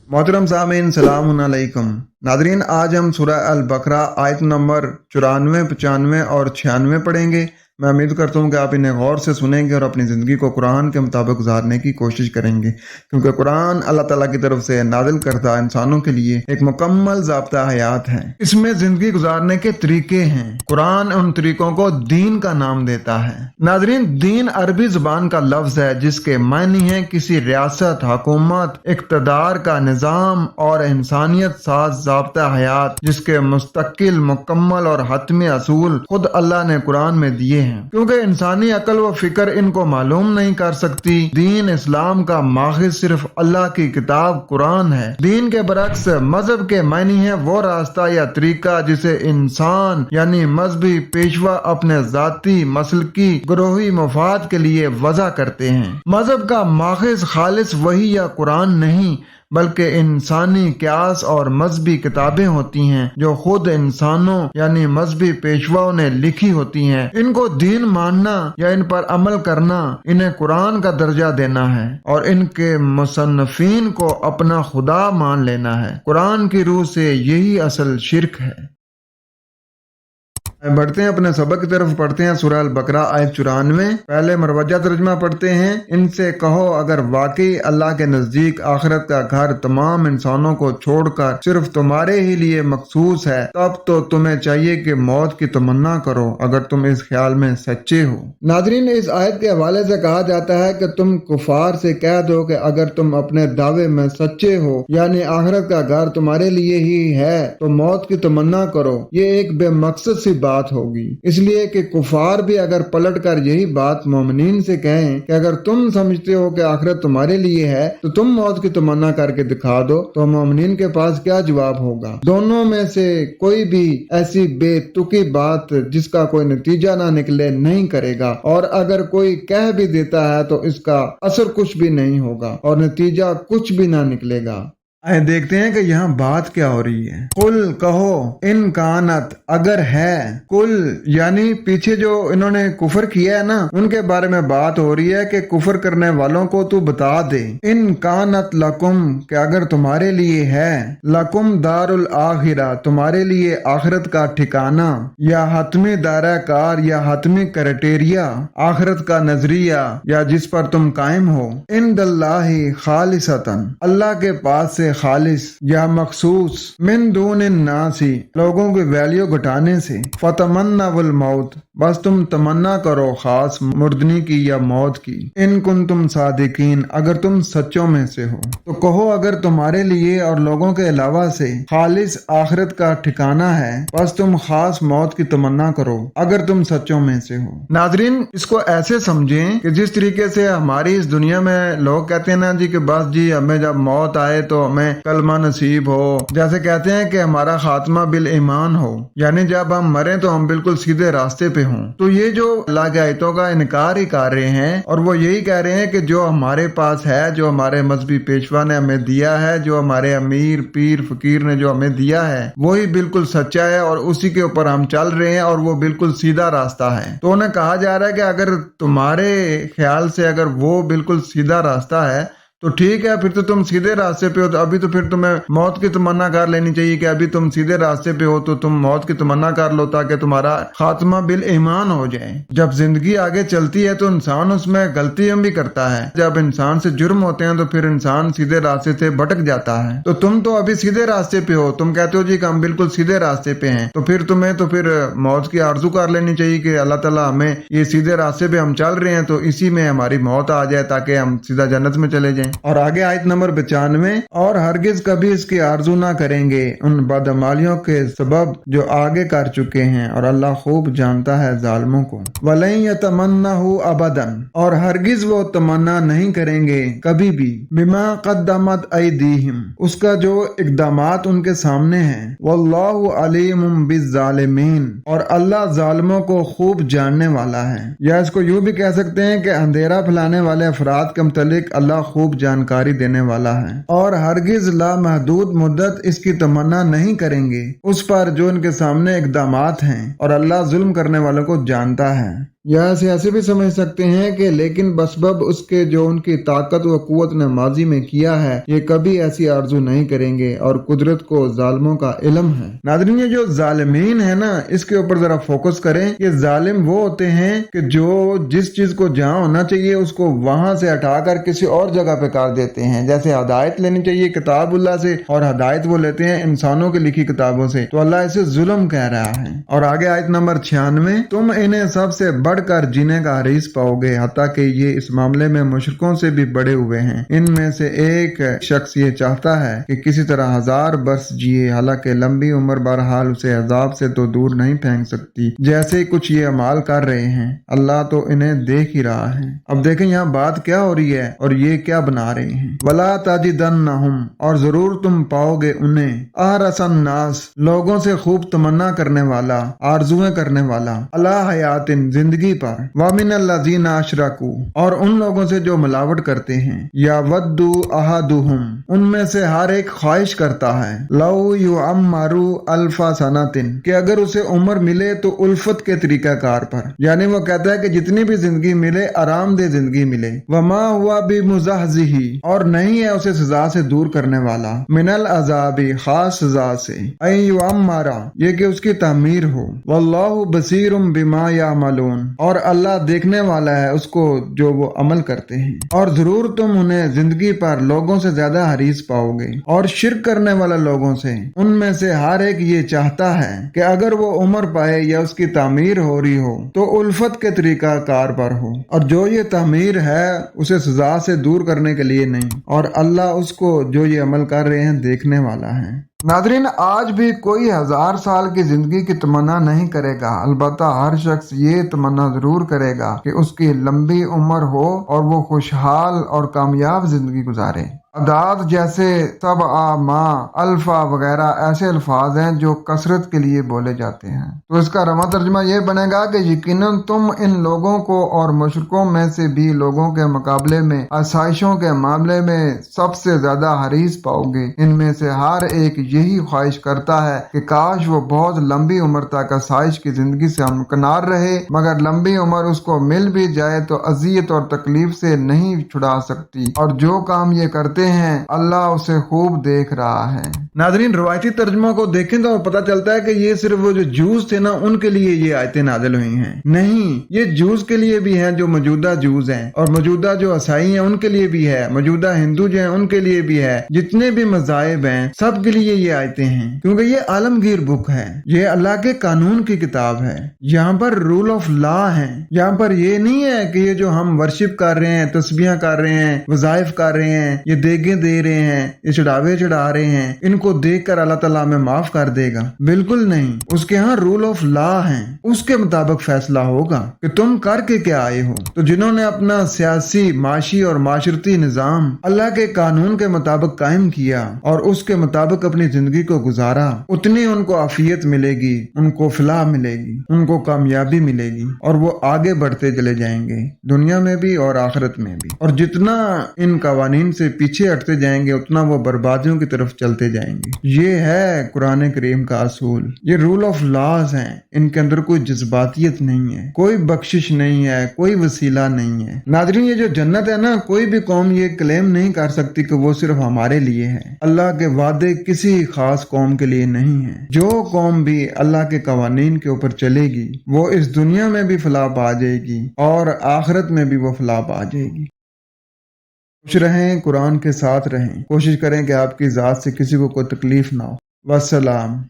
मोहतरम सामीन सलाम अलैकुम। नादरीन, आज हम सूरह अल बकरा आयत नंबर 94, 95 और 96 पढ़ेंगे। मैं उम्मीद करता हूँ कि आप इन्हें गौर से सुनेंगे और अपनी ज़िंदगी को कुरान के मुताबिक गुजारने की कोशिश करेंगे, क्योंकि कुरान अल्लाह ताला की तरफ से नाजिल करता इंसानों के लिए एक मुकम्मल ज़ाब्ता हयात है। इसमें ज़िंदगी गुजारने के तरीके हैं। कुरान उन तरीकों को दीन का नाम देता है। नादरीन, दीन अरबी ज़ुबान का लफ्ज़ है जिसके मायने हैं किसी रियासत, हुकूमत, इक़्तिदार का निज़ाम और इंसानियत साज ज़ाब्ता हयात जिसके मुस्तकिल, मुकम्मल और हतमी असूल खुद अल्लाह ने कुरान में दिए हैं। क्योंकि इंसानी अकल व फिक्र इनको मालूम नहीं कर सकती। दीन इस्लाम का माखिज सिर्फ अल्लाह की किताब कुरान है। दीन के बरक्स मजहब के मायने है वो रास्ता या तरीका जिसे इंसान यानी मजहबी पेशवा अपने जाती, मसलकी, ग्रोही मुफाद के लिए वज़ा करते हैं। मजहब का माखिज खालिस वही या कुरान नहीं बल्कि इंसानी क्यास और मजहबी किताबें होती हैं जो खुद इंसानों यानी मजहबी पेशवाओं ने लिखी होती हैं। इनको दीन मानना या इन पर अमल करना इन्हें कुरान का दर्जा देना है और इनके मुसन्निफीन को अपना खुदा मान लेना है। कुरान की रूह से यही असल शिर्क है। बढ़ते हैं अपने सबक की तरफ। पढ़ते हैं सूरह अल बकरा आयत 94। पहले मरवजा तर्जमा पढ़ते हैं। इनसे कहो, अगर वाकई अल्लाह के नजदीक आखिरत का घर तमाम इंसानों को छोड़कर सिर्फ तुम्हारे ही लिए मखसूस है, तब तो तुम्हें चाहिए कि मौत की तमन्ना करो अगर तुम इस ख्याल में सच्चे हो। नादरीन, इस आयत के हवाले से कहा जाता है कि तुम कुफार से कह दो कि अगर तुम अपने दावे में सच्चे हो यानी आखिरत का घर तुम्हारे लिए ही है तो मौत की तमन्ना करो। ये एक बेमकसद सी बात होगी, इसलिए कि कुफार भी अगर पलट कर यही बात मोमिनीन से कहें कि अगर तुम समझते हो कि आखिरत तुम्हारे लिए है तो तुम मौत की तमन्ना करके दिखा दो, तो मोमिनीन के पास क्या जवाब होगा? दोनों में से कोई भी ऐसी बेतुकी बात जिसका कोई नतीजा ना निकले नहीं करेगा, और अगर कोई कह भी देता है तो इसका असर कुछ भी नहीं होगा और नतीजा कुछ भी ना निकलेगा। आए देखते हैं कि यहाँ बात क्या हो रही है। कुल कहो, इन कानत अगर है, कुल यानी पीछे जो इन्होंने कुफर किया है ना उनके बारे में बात हो रही है कि कुफर करने वालों को तू बता दे। इन कानत लकुम कि अगर तुम्हारे लिए है, लकुम दारुल आखिरा तुम्हारे लिए आखिरत का ठिकाना, या हतमी दायरा कार या हतमी क्राइटेरिया आखिरत का नजरिया या जिस पर तुम कायम हो, इन दल्लाही खालिसतन अल्लाह के पास से खालिस या मखसूस, मिन दून नासी लोगों की वैल्यू घटाने से, फतमन्ना वल मौत बस तुम तमन्ना करो खास मुर्दनी की या मौत की, इन कुन तुम सादिकीन अगर तुम सच्चों में से हो। तो कहो अगर तुम्हारे लिए और लोगों के अलावा से खालिस आखिरत का ठिकाना है बस तुम खास मौत की तमन्ना करो अगर तुम सच्चों में से हो। नाजरीन, इसको ऐसे समझें कि जिस तरीके से हमारी इस दुनिया में लोग कहते हैं ना जी कि बस जी हमें जब मौत आए तो हमें कलमा नसीब हो, जैसे कहते हैं कि हमारा खात्मा बिल ईमान हो, यानी जब हम मरे तो हम बिल्कुल सीधे रास्ते पे हों। तो ये जो अल्लाह की आयतों का इनकार ही कर रहे हैं और वो यही कह रहे हैं कि जो हमारे पास है, जो हमारे मजहबी पेशवा ने हमें दिया है, जो हमारे अमीर पीर फकीर ने जो हमें दिया है वही बिल्कुल सच्चा है और उसी के ऊपर हम चल रहे हैं और वो बिल्कुल सीधा रास्ता है। तो उन्हें कहा जा रहा है कि अगर तुम्हारे ख्याल से अगर वो बिल्कुल सीधा रास्ता है तो ठीक है, फिर तो तुम सीधे रास्ते पे हो, तो अभी तो फिर तुम्हें मौत की तमन्ना कर लेनी चाहिए कि अभी तुम सीधे रास्ते पे हो तो तुम मौत की तमन्ना कर लो ताकि तुम्हारा खात्मा बिल ईमान हो जाए। जब जिंदगी आगे चलती है तो इंसान उसमें गलतियां भी करता है। जब इंसान से जुर्म होते हैं तो फिर इंसान सीधे रास्ते से भटक जाता है। तो तुम तो अभी सीधे रास्ते पे हो, तुम कहते हो जी कि हम बिल्कुल सीधे रास्ते पे हैं, तो फिर तुम्हें तो फिर मौत की आरजू कर लेनी चाहिए कि अल्लाह ताला हमें ये सीधे रास्ते पे हम चल रहे हैं तो इसी में हमारी मौत आ जाए ताकि हम सीधा जन्नत में चले जाएं। और आगे आयत नंबर 95, और हरगिज कभी इसकी आरजू ना करेंगे उन बदअमालियों के सबब जो आगे कर चुके हैं और अल्लाह खूब जानता है जालिमों को। वलई यतमन्नाहु अबदन और हरगिज वो तमन्ना नहीं करेंगे कभी भी, बिमा कद्दमत ऐदीहिम उसका जो इकदामात उनके सामने हैं, वल्लाहु अलीमुम बिज़्ज़ालिमीन और अल्लाह जालिमों को खूब जानने वाला है। या इसको यूं भी कह सकते हैं कि अंधेरा फैलाने वाले अफराद के मुतालिक अल्लाह खूब जानकारी देने वाला है। और हरगिज लामहदूद मुद्दत इसकी तमन्ना नहीं करेंगे उस पर जो इनके सामने इकदामात हैं और अल्लाह जुल्म करने वालों को जानता है। या इसे ऐसे भी समझ सकते हैं कि लेकिन बसबब उसके जो उनकी ताकत व कुव्वत ने माजी में किया है, ये कभी ऐसी आरजू नहीं करेंगे और कुदरत को जालिमों का इल्म है। नाज़रीन, ये जो जालिमीन है ना, इसके ऊपर जरा फोकस करें। ये जालिम वो होते हैं कि जो जिस चीज को जहाँ होना चाहिए उसको वहां से हटाकर किसी और जगह पे कर देते हैं। जैसे हदायत लेनी चाहिए किताबुल्लाह से और हदायत वो लेते हैं इंसानों की लिखी किताबों से, तो अल्लाह इसे जुल्म कह रहा है। और आगे आयत नंबर 96, तुम इन्हें सबसे बढ़कर जीने का हरीस पाओगे, हत्ता कि ये इस मामले में मुशरिकों से भी बड़े हुए हैं। इनमें से एक शख्स ये चाहता है कि किसी तरह 1000 बरस जिए, हालांकि लंबी उम्र बहरहाल उसे अजाब से तो दूर नहीं फेंक सकती। जैसे कुछ ये अमाल कर रहे हैं, अल्लाह तो इन्हें देख ही रहा है। अब देखें यहाँ बात क्या हो रही है और ये क्या बना रहे हैं। वला ताजिदन्नहुम, और जरूर तुम पाओगे उन्हें, अहरसन नास, लोगों से खूब तमन्ना करने वाला, आरजुएं करने वाला, अला हयातिन, जिंदगी पर, वमिनल्लज़ीना अशरकू, और उन लोगों से जो मिलावट करते हैं, या वद्दू अहादुहुम, उनमें से हर एक ख्वाहिश करता है, लौ युअम्मरू अल्फा सनातिन, कि अगर उसे उम्र मिले तो उल्फत के तरीकाकार पर, यानी वो कहता है कि जितनी भी जिंदगी मिले आरामदेह जिंदगी मिले। वमा हुआ भी मुज़हज़िही, और नहीं है उसे सजा से दूर करने वाला, मिनल अजाबी, खास सजा से, ऐ युअम्मरा, ये कि उसकी तामीर हो, वल्लाहु बसीरुम बिमा यामलून, और अल्लाह देखने वाला है उसको जो वो अमल करते हैं। और जरूर तुम उन्हें जिंदगी पर लोगों से ज्यादा हरीस पाओगे, और शिर्क करने वाले लोगों से, उनमें से हर एक ये चाहता है कि अगर वो उम्र पाए या उसकी तामीर हो रही हो तो उल्फत के तरीका कार पर हो, और जो ये तामीर है उसे सजा से दूर करने के लिए नहीं, और अल्लाह उसको जो ये अमल कर रहे हैं देखने वाला है। नादरीन, आज भी कोई 1000 साल की जिंदगी की तमन्ना नहीं करेगा, अलबत्ता हर शख्स ये तमन्ना जरूर करेगा कि उसकी लंबी उम्र हो और वो खुशहाल और कामयाब जिंदगी गुजारे। अदाद जैसे सब माँ, अल्फा वगैरह ऐसे अल्फाज हैं जो कसरत के लिए बोले जाते हैं। तो इसका रमा तर्जुमा ये बनेगा कि यकीनन तुम इन लोगों को और मुशरिकों में से भी लोगों के मुकाबले में आसाइशों के मामले में सबसे ज्यादा हरीस पाओगे। इनमें से हर एक यही ख्वाहिश करता है कि काश वो बहुत लंबी उम्र तक आसाइश की जिंदगी से हमकिनार रहे, मगर लंबी उम्र उसको मिल भी जाए तो अजियत और तकलीफ से नहीं छुड़ा सकती, और जो काम ये करते हैं अल्लाह उसे खूब देख रहा है। नाज़रीन, रवायती तर्जुमा को देखें तो पता चलता है कि ये सिर्फ वो जो जूस थे ना उनके लिए ये आयतें नाज़िल हुई हैं। नहीं, ये जूस के लिए भी हैं जो मौजूदा जूस हैं, और मौजूदा जो ईसाई हैं उनके लिए भी है, मौजूदा हिंदू जो हैं उनके लिए भी है, जितने भी मज़ाहिब हैं सब के लिए ये आयतें हैं, क्योंकि ये आलमगीर बुक है, ये अल्लाह के कानून की किताब है। यहाँ पर रूल ऑफ लॉ है। यहाँ पर ये नहीं है कि ये जो हम वर्शिप कर रहे हैं, तस्बीहां कर रहे हैं, वज़ाइफ कर रहे हैं, ये देगे दे रहे हैं, ये चढ़ावे चढ़ा रहे हैं, इनको देखकर अल्लाह ताला हमें माफ कर देगा। बिल्कुल नहीं, उसके यहाँ रूल ऑफ लॉ है, उसके मुताबिक फैसला होगा कि तुम करके क्या आए हो। तो जिन्होंने अपना सियासी, माशी और माशरती निजाम अल्लाह के कानून के मुताबिक कायम किया और उसके मुताबिक अपनी जिंदगी को गुजारा, उतनी उनको आफियत मिलेगी, उनको फलाह मिलेगी, उनको कामयाबी मिलेगी, और वो आगे बढ़ते चले जाएंगे दुनिया में भी और आखिरत में भी। और जितना इन कवानीन से पीछे हटते जाएंगे उतना वो बर्बादियों की तरफ चलते जाएंगे। ये है कुरान करीम का असूल, ये रूल ऑफ लॉज हैं। इनके अंदर कोई जज्बातियत नहीं है, कोई बख्शिश नहीं है, कोई वसीला नहीं है। नाज़रीन, ये जो जन्नत है ना, कोई भी कौम ये क्लेम नहीं कर सकती कि वो सिर्फ हमारे लिए है। अल्लाह के वादे किसी खास कौम के लिए नहीं है। जो कौम भी अल्लाह के कवानीन के ऊपर चलेगी वो इस दुनिया में भी फलाह पा जाएगी और आखिरत में भी वो फलाह पा जाएगी। खुश रहें, कुरान के साथ रहें, कोशिश करें कि आपकी ज़ात से किसी को कोई तकलीफ ना हो। वस्सलाम।